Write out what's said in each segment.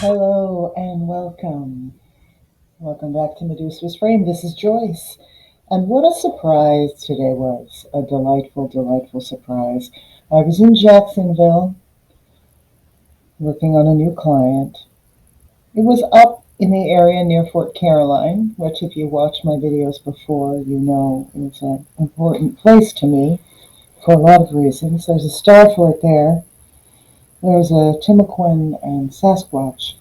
Hello and welcome. Welcome back to Medusa's Frame. This is Joyce. And what a surprise today was. A delightful, delightful surprise. I was in Jacksonville working on a new client. It was up in the area near Fort Caroline, which if you watched my videos before, you know is an important place to me for a lot of reasons. There's a star fort there. There's a Timucuan and Sasquatch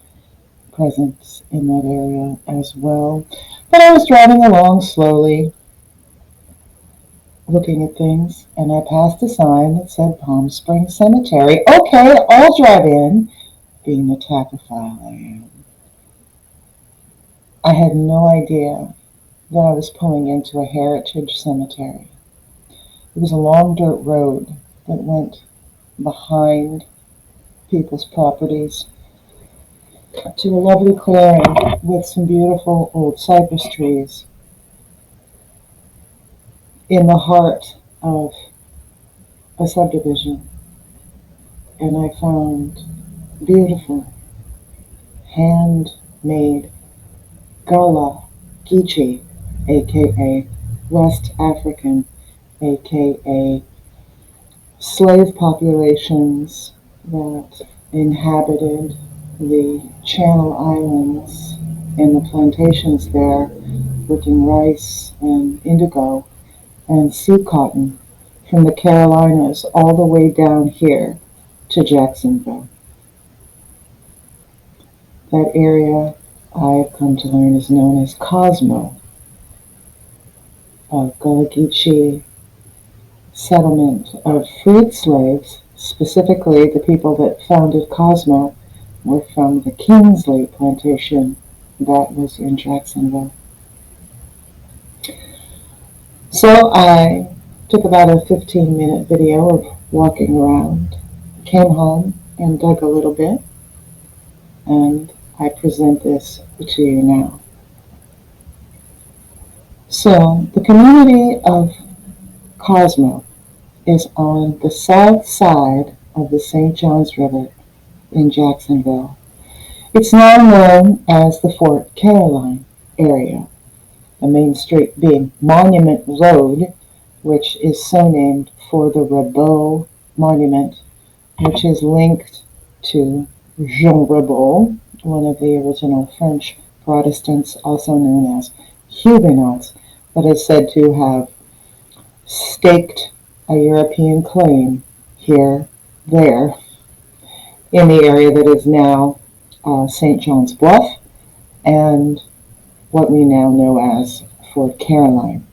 presence in that area as well. But I was driving along slowly, looking at things, and I passed a sign that said Palm Springs Cemetery. Okay, I'll drive in, being the tachophile I am. I had no idea that I was pulling into a heritage cemetery. It was a long dirt road that went behind people's properties to a lovely clearing with some beautiful old cypress trees in the heart of a subdivision. And I found beautiful handmade gala geechee, aka West African, aka slave populations that inhabited the Channel Islands and the plantations there, working rice and indigo and sea cotton from the Carolinas all the way down here to Jacksonville. That area I've come to learn is known as Cosmo, a Gullah Geechee settlement of freed slaves. Specifically, the people that founded Cosmo were from the Kingsley plantation that was in Jacksonville. So I took about a 15-minute video of walking around, came home and dug a little bit, and I present this to you now. So the community of Cosmo is on the south side of the St. Johns River in Jacksonville. It's now known as the Fort Caroline area, the main street being Monument Road, which is so named for the Ribaud Monument, which is linked to Jean Ribaud, one of the original French Protestants, also known as Huguenots, that is said to have staked a European claim here, there, in the area that is now St. John's Bluff and what we now know as Fort Caroline.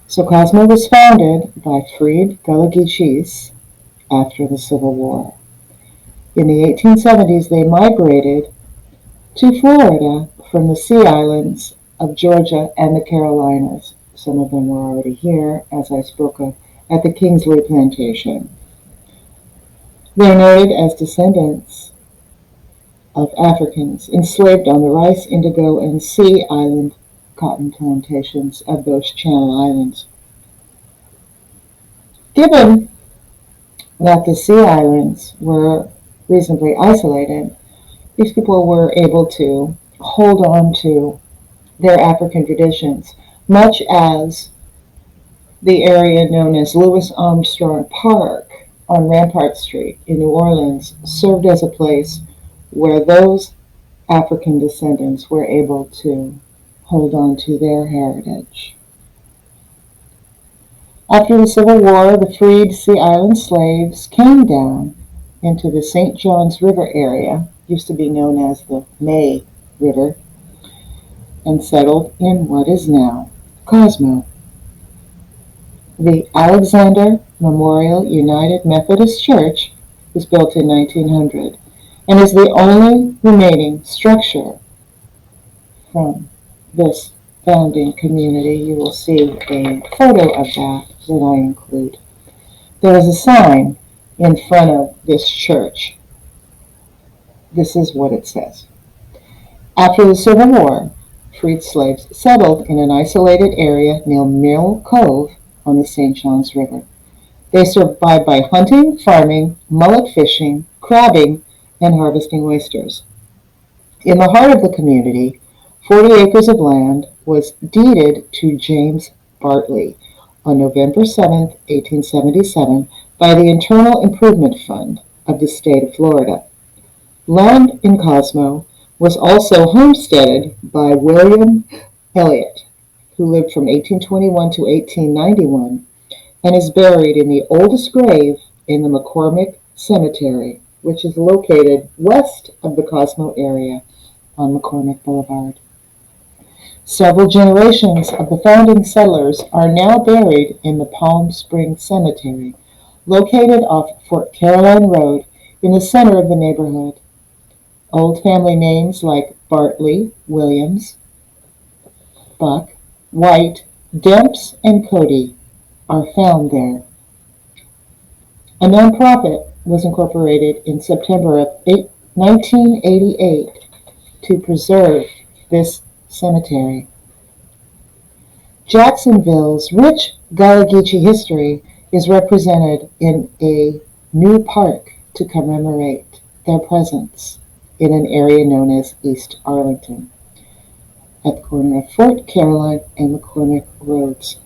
So Cosmo was founded by freed Gullah Geechees after the Civil War. In the 1870s, they migrated to Florida from the Sea Islands of Georgia and the Carolinas. Some of them were already here, as I spoke of, at the Kingsley plantation. They're noted as descendants of Africans enslaved on the rice, indigo, and Sea Island cotton plantations of those Channel Islands. Given that the Sea Islands were reasonably isolated, these people were able to hold on to their African traditions, much as the area known as Louis Armstrong Park on Rampart Street in New Orleans served as a place where those African descendants were able to hold on to their heritage. After the Civil War, the freed Sea Island slaves came down into the St. Johns River area, used to be known as the May River, and settled in what is now Cosmo. The Alexander Memorial United Methodist Church was built in 1900 and is the only remaining structure from this founding community. You will see a photo of that I include. There is a sign in front of this church. This is what it says. After the Civil War, freed slaves settled in an isolated area near Mill Cove on the St. Johns River. They survived by hunting, farming, mullet fishing, crabbing, and harvesting oysters. In the heart of the community, 40 acres of land was deeded to James Bartley on November 7, 1877, by the Internal Improvement Fund of the state of Florida. Land in Cosmo was also homesteaded by William Elliott, who lived from 1821 to 1891 and is buried in the oldest grave in the McCormick Cemetery, which is located west of the Cosmo area on McCormick Boulevard. Several generations of the founding settlers are now buried in the Palm Springs Cemetery, located off Fort Caroline Road in the center of the neighborhood. Old family names like Bartley, Williams, Buck, White, Demps, and Cody are found there. A nonprofit was incorporated in September of 1988 to preserve this cemetery. Jacksonville's rich Gullah Geechee history is represented in a new park to commemorate their presence in an area known as East Arlington, at the corner of Fort Caroline and McCormick Roads.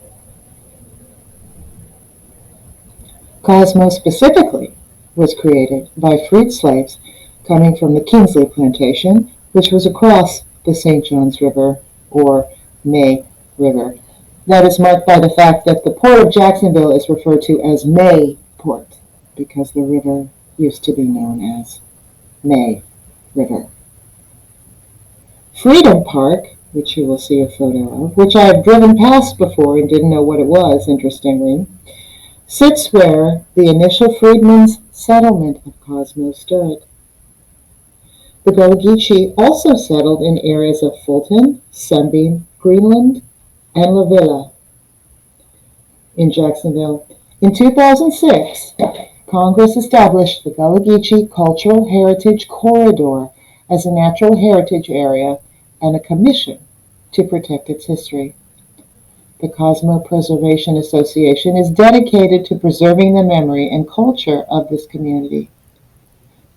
Cosmo specifically was created by freed slaves coming from the Kingsley Plantation, which was across the St. Johns River, or May River. That is marked by the fact that the port of Jacksonville is referred to as May Port, because the river used to be known as May River. Freedom Park, which you will see a photo of, which I have driven past before and didn't know what it was, interestingly, sits where the initial freedmen's settlement of Cosmo stood. The Gullah Geechee also settled in areas of Fulton, Sunbeam, Greenland, and La Villa in Jacksonville. In 2006, Congress established the Gullah Geechee Cultural Heritage Corridor as a natural heritage area and a commission to protect its history. The Cosmo Preservation Association is dedicated to preserving the memory and culture of this community.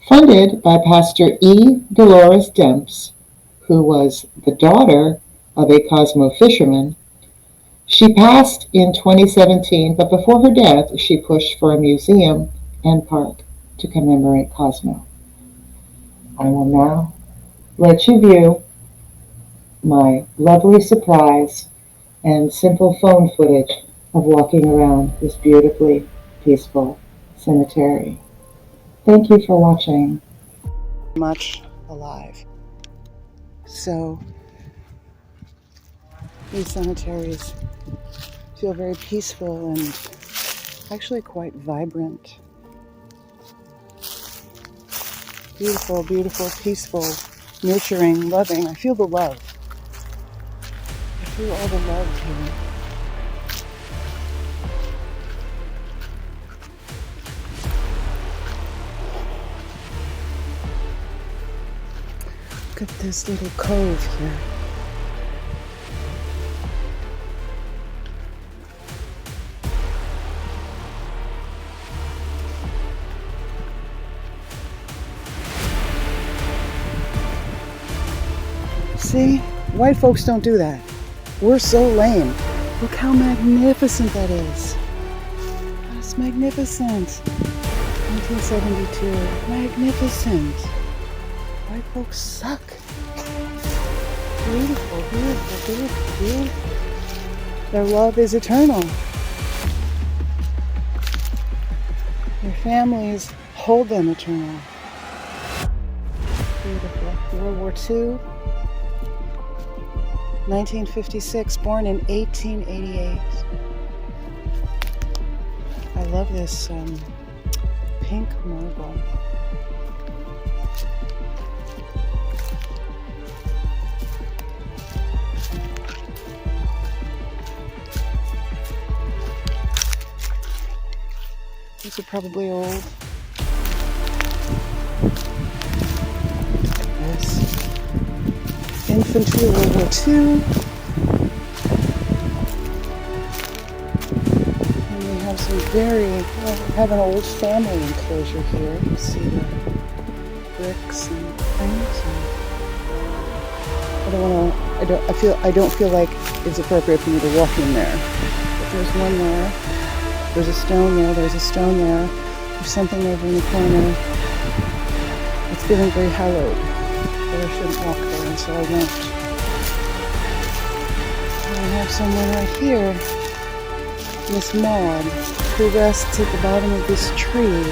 Funded by Pastor E. Dolores Demps, who was the daughter of a Cosmo fisherman, she passed in 2017, but before her death, she pushed for a museum and park to commemorate Cosmo. I will now let you view my lovely surprise and simple phone footage of walking around this beautifully peaceful cemetery. Thank you for watching. Much alive. So, these cemeteries feel very peaceful and actually quite vibrant. Beautiful, beautiful, peaceful, nurturing, loving. I feel the love. I feel all the love here. Look at this little cove here. See, white folks don't do that. We're so lame. Look how magnificent that is. That's magnificent. 1972. Magnificent. White folks suck. Beautiful, beautiful, beautiful, beautiful. Their love is eternal. Their families hold them eternal. Beautiful. World War II. 1956, born in 1888. I love this pink marble. These are probably old. This. Infantry, World War II. And we have we have an old family enclosure here. You see the bricks and things. I don't feel like it's appropriate for me to walk in there. But there's one there. There's a stone there. There's a stone there. There's something over in the corner. It's feeling very hallowed. But I shouldn't walk there, and so I won't. And I have someone right here, Miss Maud, who rests at the bottom of this tree.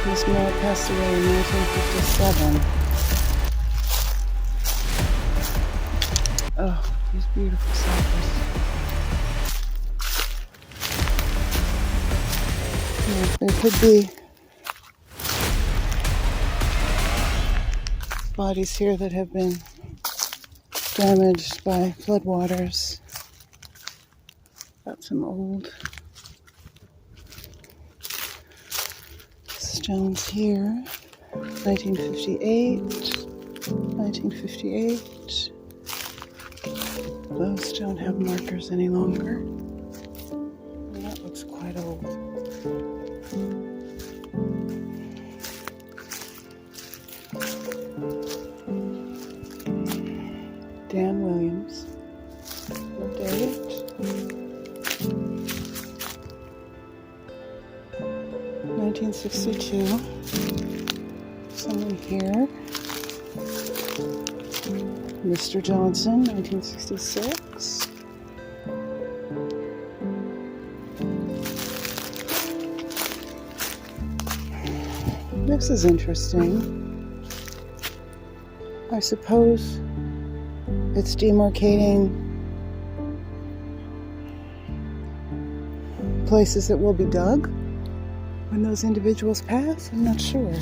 Miss Maud passed away in 1957. Oh, these beautiful cypress. Yeah, there could be bodies here that have been damaged by floodwaters. Got some old stones here. 1958. 1958. Those don't have markers any longer. And that looks quite old. Dan Williams. What date? 1962. Someone here. Mr. Johnson, 1966. This is interesting. I suppose it's demarcating places that will be dug when those individuals pass. I'm not sure.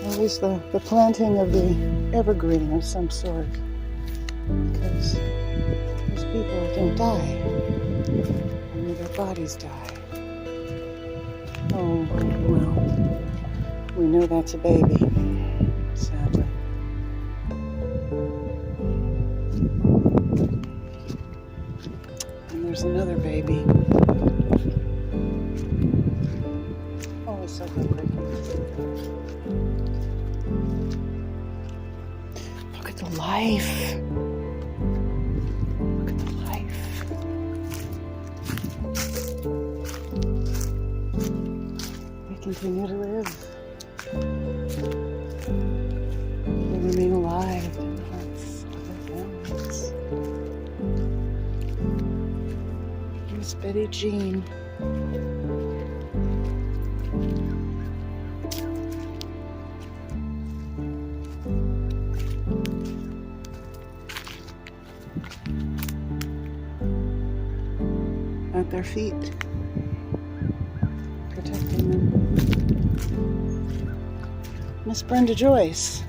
Always the planting of the evergreen of some sort, because these people don't die, only their bodies die. Oh, well, we know that's a baby, sadly. And there's another baby. Oh, it's so heartbreaking. Look at the life. Look at the life. They continue to live. They remain alive in the hearts of their families. Here's Betty Jean. At their feet, protecting them. Miss Brenda Joyce.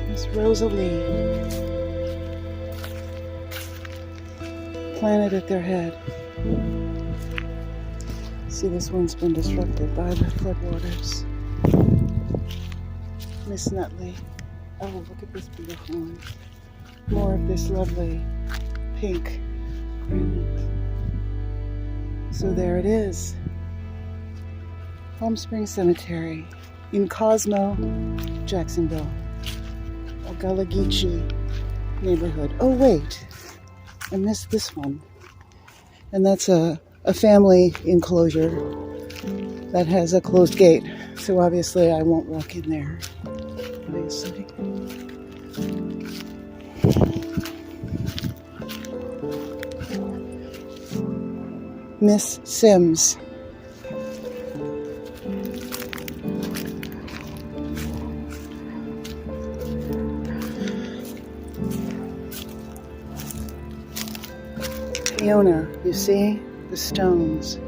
Miss Rosalie. Planted at their head. See, this one's been disrupted by the floodwaters. Miss Nutley. Oh, look at this beautiful one. More of this lovely pink granite. So there it is. Palm Springs Cemetery in Cosmo, Jacksonville. A Gullah Geechee neighborhood. Oh, wait. I missed this one. And that's a family enclosure that has a closed gate, so obviously I won't walk in there. Obviously. Miss Sims. Fiona, you see? The stones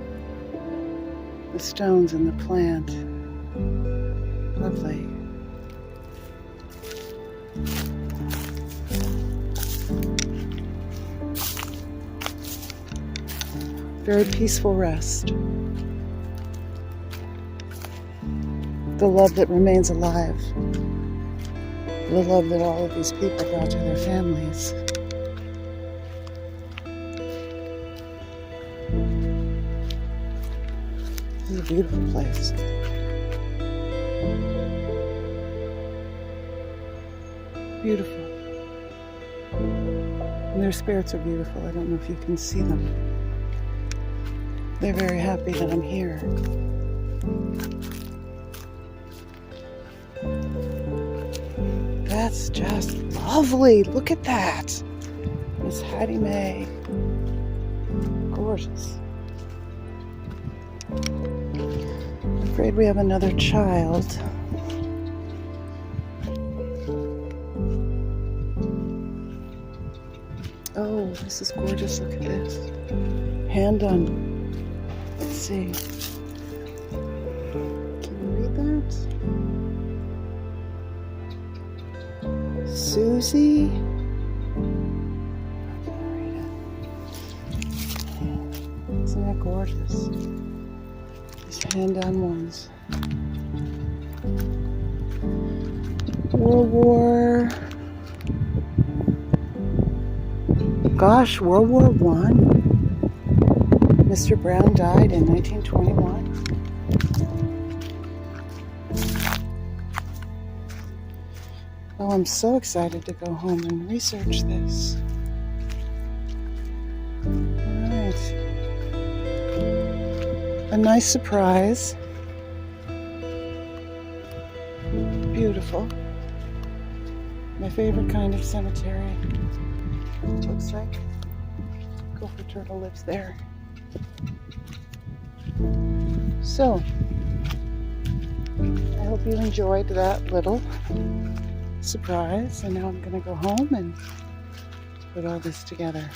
in the plant. Lovely. very peaceful rest. The love that remains alive. The love that all of these people brought to their families. This is a beautiful place. Beautiful. And their spirits are beautiful. I don't know if you can see them. They're very happy that I'm here. That's just lovely. Look at that. Miss Hattie Mae. Gorgeous. I'm afraid we have another child. Oh, this is gorgeous. Look at this. Hand done. Let's see. Can you read that? Susie? I can't read it. Isn't that gorgeous? These hand done ones. World War I. Mr. Brown died in 1921. Oh, I'm so excited to go home and research this. All right. A nice surprise. Beautiful. My favorite kind of cemetery. Looks like Gopher Turtle lives there. So, I hope you enjoyed that little surprise, and now I'm going to go home and put all this together.